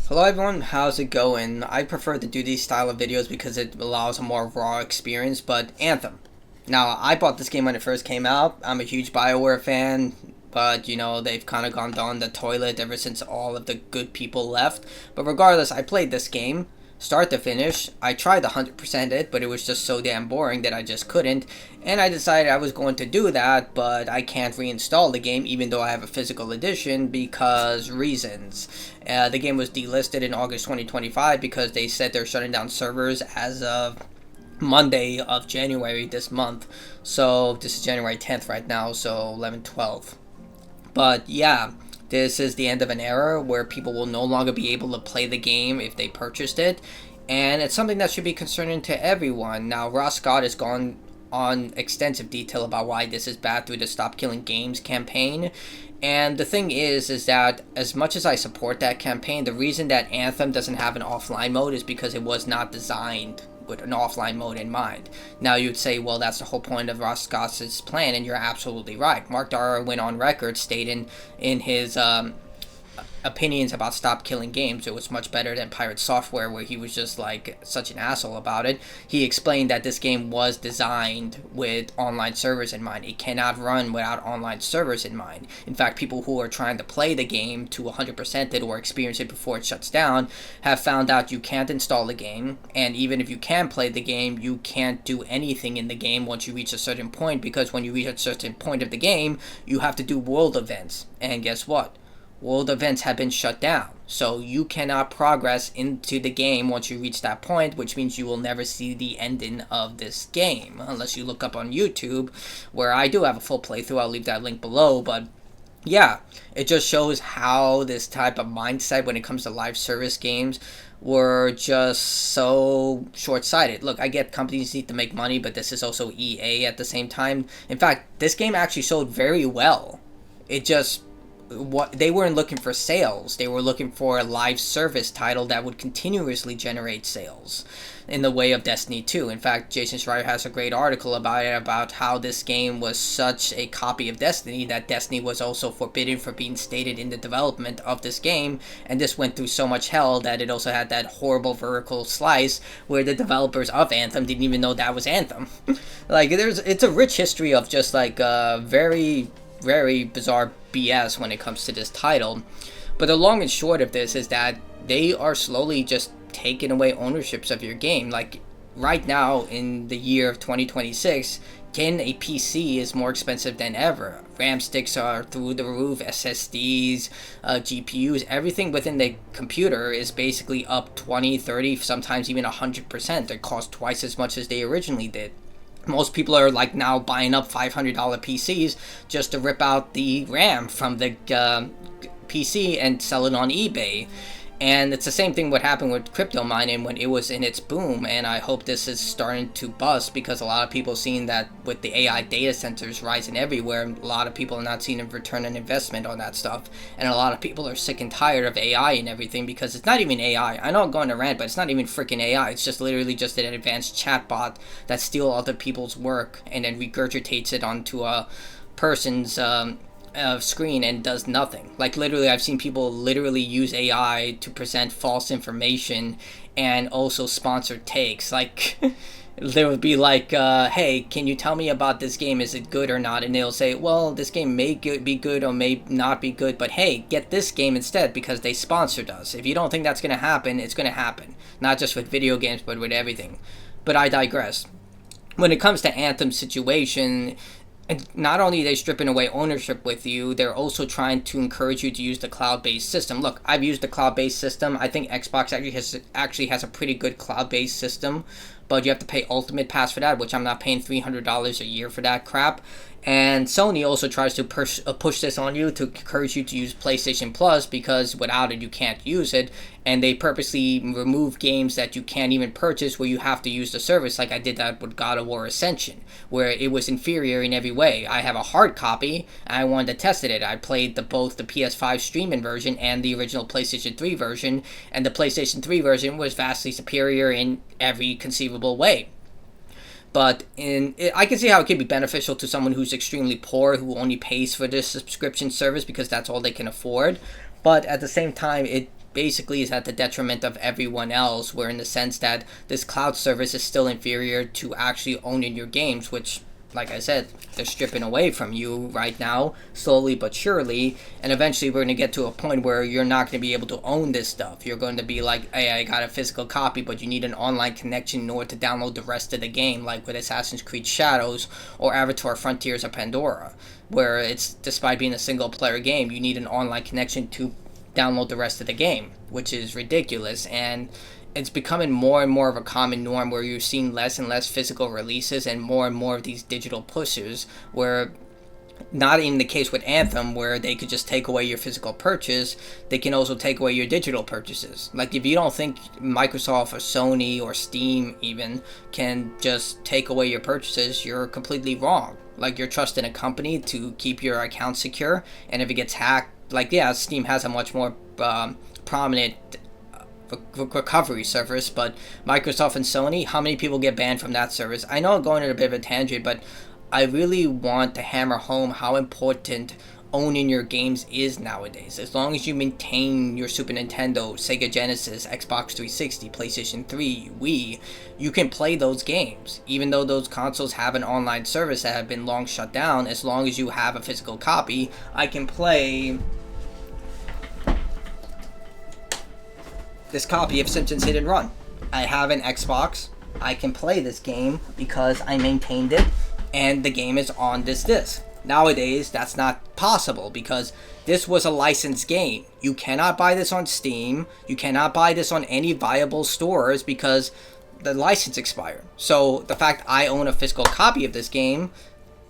Hello everyone, how's it going? I prefer to do these style of videos because it allows a more raw experience, but Anthem. Now, I bought this game when it first came out. I'm a huge BioWare fan, but they've kind of gone down the toilet ever since all of the good people left. But regardless, I played this game start to finish. I tried to 100% it, but it was just so damn boring that I just couldn't. And I decided I was going to do that, but I can't reinstall the game even though I have a physical edition because reasons. The game was delisted in August 2025 because they said they're shutting down servers as of Monday of January this month. So this is January 10th right now, so 11/12. But yeah, this is the end of an era where people will no longer be able to play the game if they purchased it, and it's something that should be concerning to everyone. Now, Ross Scott has gone on extensive detail about why this is bad through the Stop Killing Games campaign, and the thing is that as much as I support that campaign, the reason that Anthem doesn't have an offline mode is because it was not designed with an offline mode in mind. Now you'd say, well, that's the whole point of Ross Scott's plan, and you're absolutely right. Mark Dara went on record stating in his opinions about Stop Killing Games it was much better than Pirate Software, where he was just like such an asshole about it. He explained that this game was designed with online servers in mind. It cannot run without online servers in mind. In fact, people who are trying to play the game to 100% it or experience it before it shuts down have found out you can't install the game, and even if you can play the game, you can't do anything in the game once you reach a certain point, because when you reach a certain point of the game, you have to do world events. And guess what? World events have been shut down, so you cannot progress into the game once you reach that point, which means you will never see the ending of this game unless you look up on YouTube, where I do have a full playthrough. I'll leave that link below. But yeah, it just shows how this type of mindset when it comes to live service games were just so short-sighted. Look, I get companies need to make money, but this is also EA at the same time. In fact, this game actually sold very well. It just, what they weren't looking for sales, they were looking for a live service title that would continuously generate sales in the way of Destiny 2. In fact, Jason Schreier has a great article about it, about how this game was such a copy of Destiny that Destiny was also forbidden for being stated in the development of this game, and this went through so much hell that it also had that horrible vertical slice where the developers of Anthem didn't even know that was Anthem. Like, it's a rich history of just like very bizarre BS when it comes to this title. But the long and short of this is that they are slowly just taking away ownerships of your game. Like right now in the year of 2026, getting a PC is more expensive than ever. RAM sticks are through the roof, SSDs, GPUs, everything within the computer is basically up 20, 30, sometimes even 100%. They cost twice as much as they originally did. Most people are like now buying up $500 PCs just to rip out the RAM from the PC and sell it on eBay. And it's the same thing what happened with crypto mining when it was in its boom, and I hope this is starting to bust, because a lot of people seeing that with the AI data centers rising everywhere, a lot of people are not seeing a return on investment on that stuff, and a lot of people are sick and tired of AI and everything, because it's not even AI. I know I'm going to rant, but it's not even freaking AI. It's just literally just an advanced chatbot that steals other people's work and then regurgitates it onto a person's screen and does nothing. Like literally, I've seen people literally use AI to present false information and also sponsored takes. Like there would be like, hey, can you tell me about this game? Is it good or not? And they'll say, well, this game may be good or may not be good, but hey, get this game instead because they sponsored us. If you don't think that's going to happen, it's going to happen. Not just with video games, but with everything. But I digress. When it comes to Anthem's situation, and not only are they stripping away ownership with you, they're also trying to encourage you to use the cloud-based system. Look, I've used the cloud-based system. I think Xbox actually has a pretty good cloud-based system, but you have to pay Ultimate Pass for that, which I'm not paying $300 a year for that crap. And Sony also tries to push this on you to encourage you to use PlayStation Plus, because without it you can't use it, and they purposely remove games that you can't even purchase where you have to use the service, like I did that with God of War Ascension, where it was inferior in every way. I have a hard copy, and I wanted to test it. I played both the PS5 streaming version and the original PlayStation 3 version, and the PlayStation 3 version was vastly superior in every conceivable way. But I can see how it could be beneficial to someone who's extremely poor, who only pays for this subscription service because that's all they can afford. But at the same time, it basically is at the detriment of everyone else, where in the sense that this cloud service is still inferior to actually owning your games, which, like I said, they're stripping away from you right now, slowly but surely, and eventually we're going to get to a point where you're not going to be able to own this stuff. You're going to be like, hey, I got a physical copy, but you need an online connection in order to download the rest of the game, like with Assassin's Creed Shadows or Avatar Frontiers of Pandora, where it's, despite being a single-player game, you need an online connection to download the rest of the game, which is ridiculous. And it's becoming more and more of a common norm where you're seeing less and less physical releases and more of these digital pushes, where not even the case with Anthem, where they could just take away your physical purchase, they can also take away your digital purchases. Like, if you don't think Microsoft or Sony or Steam even can just take away your purchases, you're completely wrong. Like, you're trusting a company to keep your account secure, and if it gets hacked, like, yeah, Steam has a much more prominent recovery service, but Microsoft and Sony, how many people get banned from that service? I know I'm going on a bit of a tangent, but I really want to hammer home how important owning your games is nowadays. As long as you maintain your Super Nintendo, Sega Genesis, Xbox 360, PlayStation 3, Wii, you can play those games. Even though those consoles have an online service that have been long shut down, as long as you have a physical copy, I can play this copy of Simpsons Hit and Run. I have an Xbox. I can play this game because I maintained it, and the game is on this disc. Nowadays, that's not possible because this was a licensed game. You cannot buy this on Steam. You cannot buy this on any viable stores because the license expired. So the fact I own a physical copy of this game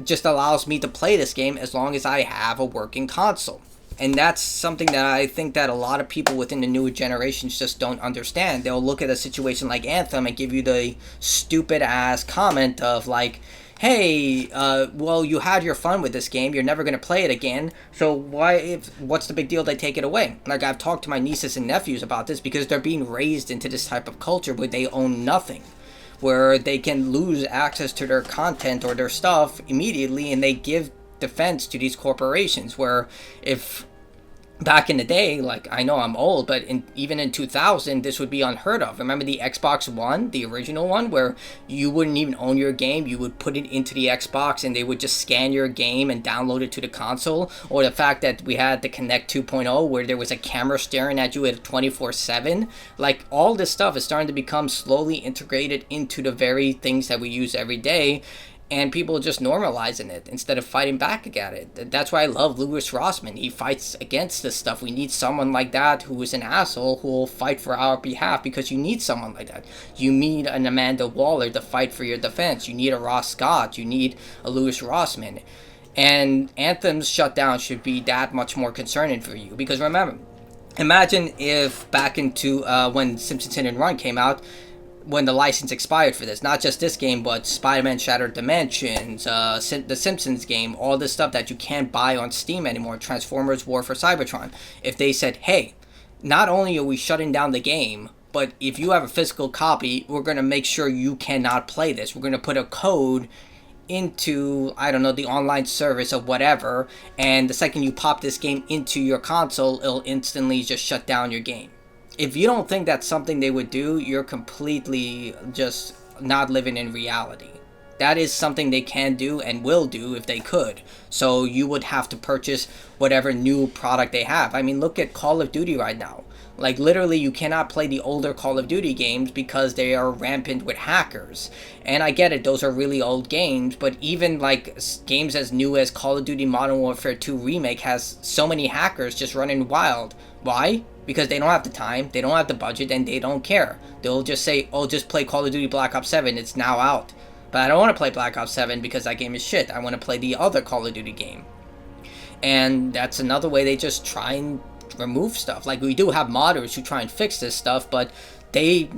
just allows me to play this game as long as I have a working console. And that's something that I think that a lot of people within the newer generations just don't understand. They'll look at a situation like Anthem and give you the stupid-ass comment of like, hey, well, you had your fun with this game. You're never going to play it again. So what's the big deal they take it away? Like, I've talked to my nieces and nephews about this because they're being raised into this type of culture where they own nothing, where they can lose access to their content or their stuff immediately, and they give defense to these corporations, where if back in the day, like, I know I'm old, but even in 2000, this would be unheard of. Remember the Xbox One, the original one, where you wouldn't even own your game, you would put it into the Xbox and they would just scan your game and download it to the console? Or the fact that we had the Kinect 2.0 where there was a camera staring at you at 24/7? Like, all this stuff is starting to become slowly integrated into the very things that we use every day, and people are just normalizing it instead of fighting back at it. That's why I love Louis Rossmann. He fights against this stuff. We need someone like that who is an asshole who will fight for our behalf, because you need someone like that. You need an Amanda Waller to fight for your defense. You need a Ross Scott. You need a Louis Rossmann. And Anthem's shutdown should be that much more concerning for you, because remember, imagine if back into when Simpsons Hit and Run came out, when the license expired for this, not just this game, but Spider-Man Shattered Dimensions, the Simpsons game, all this stuff that you can't buy on Steam anymore, Transformers War for Cybertron. If they said, hey, not only are we shutting down the game, but if you have a physical copy, we're going to make sure you cannot play this. We're going to put a code into, I don't know, the online service or whatever, and the second you pop this game into your console, it'll instantly just shut down your game. If you don't think that's something they would do, you're completely just not living in reality. That is something they can do and will do if they could. So you would have to purchase whatever new product they have. I mean, look at Call of Duty right now. Like, literally, you cannot play the older Call of Duty games because they are rampant with hackers. And I get it, those are really old games, but even, like, games as new as Call of Duty Modern Warfare 2 Remake has so many hackers just running wild. Why? Because they don't have the time, they don't have the budget, and they don't care. They'll just say, oh, just play Call of Duty Black Ops 7, it's now out. But I don't want to play Black Ops 7 because that game is shit. I want to play the other Call of Duty game. And that's another way they just try and remove stuff. Like, we do have modders who try and fix this stuff, but they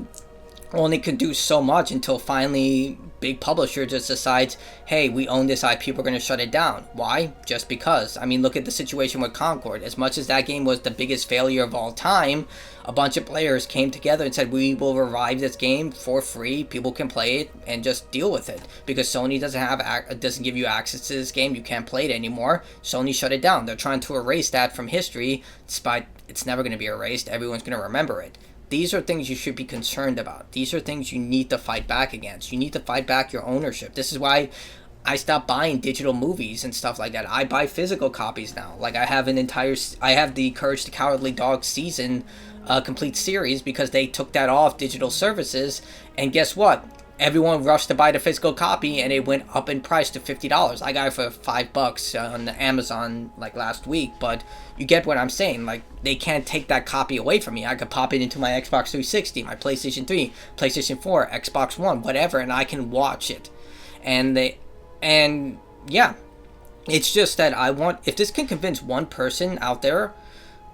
only can do so much until finally big publisher just decides, hey, we own this IP, we're going to shut it down. Why? Just because. I mean, look at the situation with Concord. As much as that game was the biggest failure of all time, a bunch of players came together and said, we will revive this game for free, people can play it, and just deal with it. Because Sony doesn't give you access to this game, you can't play it anymore. Sony shut it down. They're trying to erase that from history, despite it's never going to be erased. Everyone's going to remember it. These are things you should be concerned about. These are things you need to fight back against. You need to fight back your ownership. This is why I stopped buying digital movies and stuff like that. I buy physical copies now. Like, I have the Courage the Cowardly Dog season complete series because they took that off digital services. And guess what? Everyone rushed to buy the physical copy, and it went up in price to $50. I got it for $5 on Amazon like last week, but you get what I'm saying. Like, they can't take that copy away from me. I could pop it into my Xbox 360, my PlayStation 3, PlayStation 4, Xbox One, whatever, and I can watch it. And yeah, it's just that if this can convince one person out there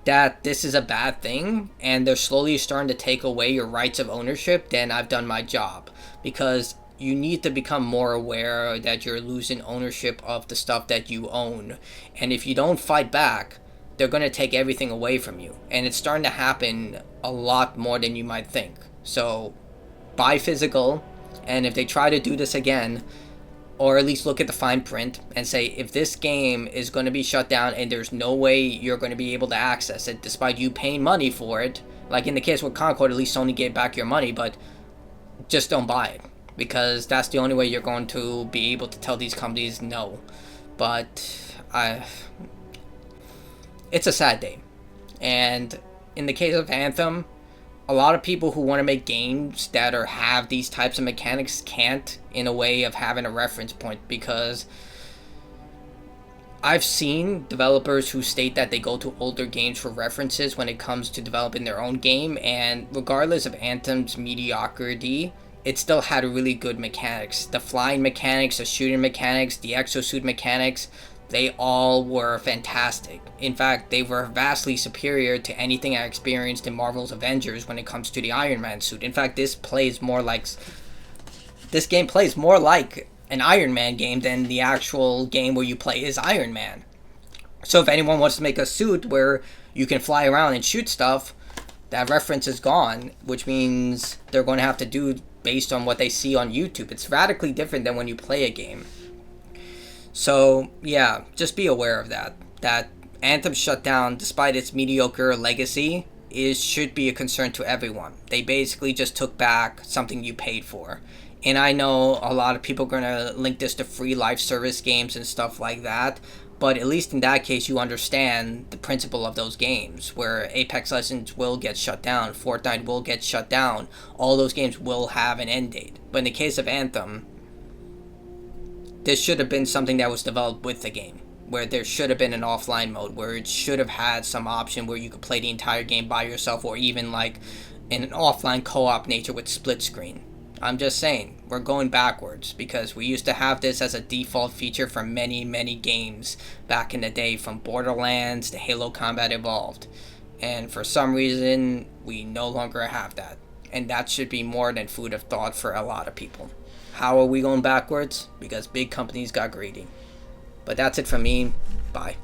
that this is a bad thing and they're slowly starting to take away your rights of ownership, then I've done my job. Because you need to become more aware that you're losing ownership of the stuff that you own. And if you don't fight back, they're going to take everything away from you. And it's starting to happen a lot more than you might think. So buy physical, and if they try to do this again, or at least look at the fine print and say, if this game is going to be shut down and there's no way you're going to be able to access it despite you paying money for it, like in the case with Concord, at least Sony gave back your money, but just don't buy it, because that's the only way you're going to be able to tell these companies no. But it's a sad day. And in the case of Anthem, a lot of people who want to make games that have these types of mechanics can't, in a way of having a reference point, because I've seen developers who state that they go to older games for references when it comes to developing their own game, and regardless of Anthem's mediocrity, it still had really good mechanics. The flying mechanics, the shooting mechanics, the exosuit mechanics, they all were fantastic. In fact, they were vastly superior to anything I experienced in Marvel's Avengers when it comes to the Iron Man suit. In fact, this game plays more like an Iron Man game than the actual game where you play as Iron Man. So if anyone wants to make a suit where you can fly around and shoot stuff, that reference is gone, which means they're going to have to do based on what they see on YouTube. It's radically different than when you play a game. So yeah, just be aware of that. That Anthem Shutdown, despite its mediocre legacy, should be a concern to everyone. They basically just took back something you paid for. And I know a lot of people are going to link this to free live service games and stuff like that, but at least in that case you understand the principle of those games, where Apex Legends will get shut down, Fortnite will get shut down, all those games will have an end date. But in the case of Anthem, this should have been something that was developed with the game, where there should have been an offline mode, where it should have had some option where you could play the entire game by yourself, or even like in an offline co-op nature with split screen. I'm just saying, we're going backwards, because we used to have this as a default feature for many, many games back in the day, from Borderlands to Halo Combat Evolved. And for some reason, we no longer have that. And that should be more than food of thought for a lot of people. How are we going backwards? Because big companies got greedy. But that's it from me. Bye.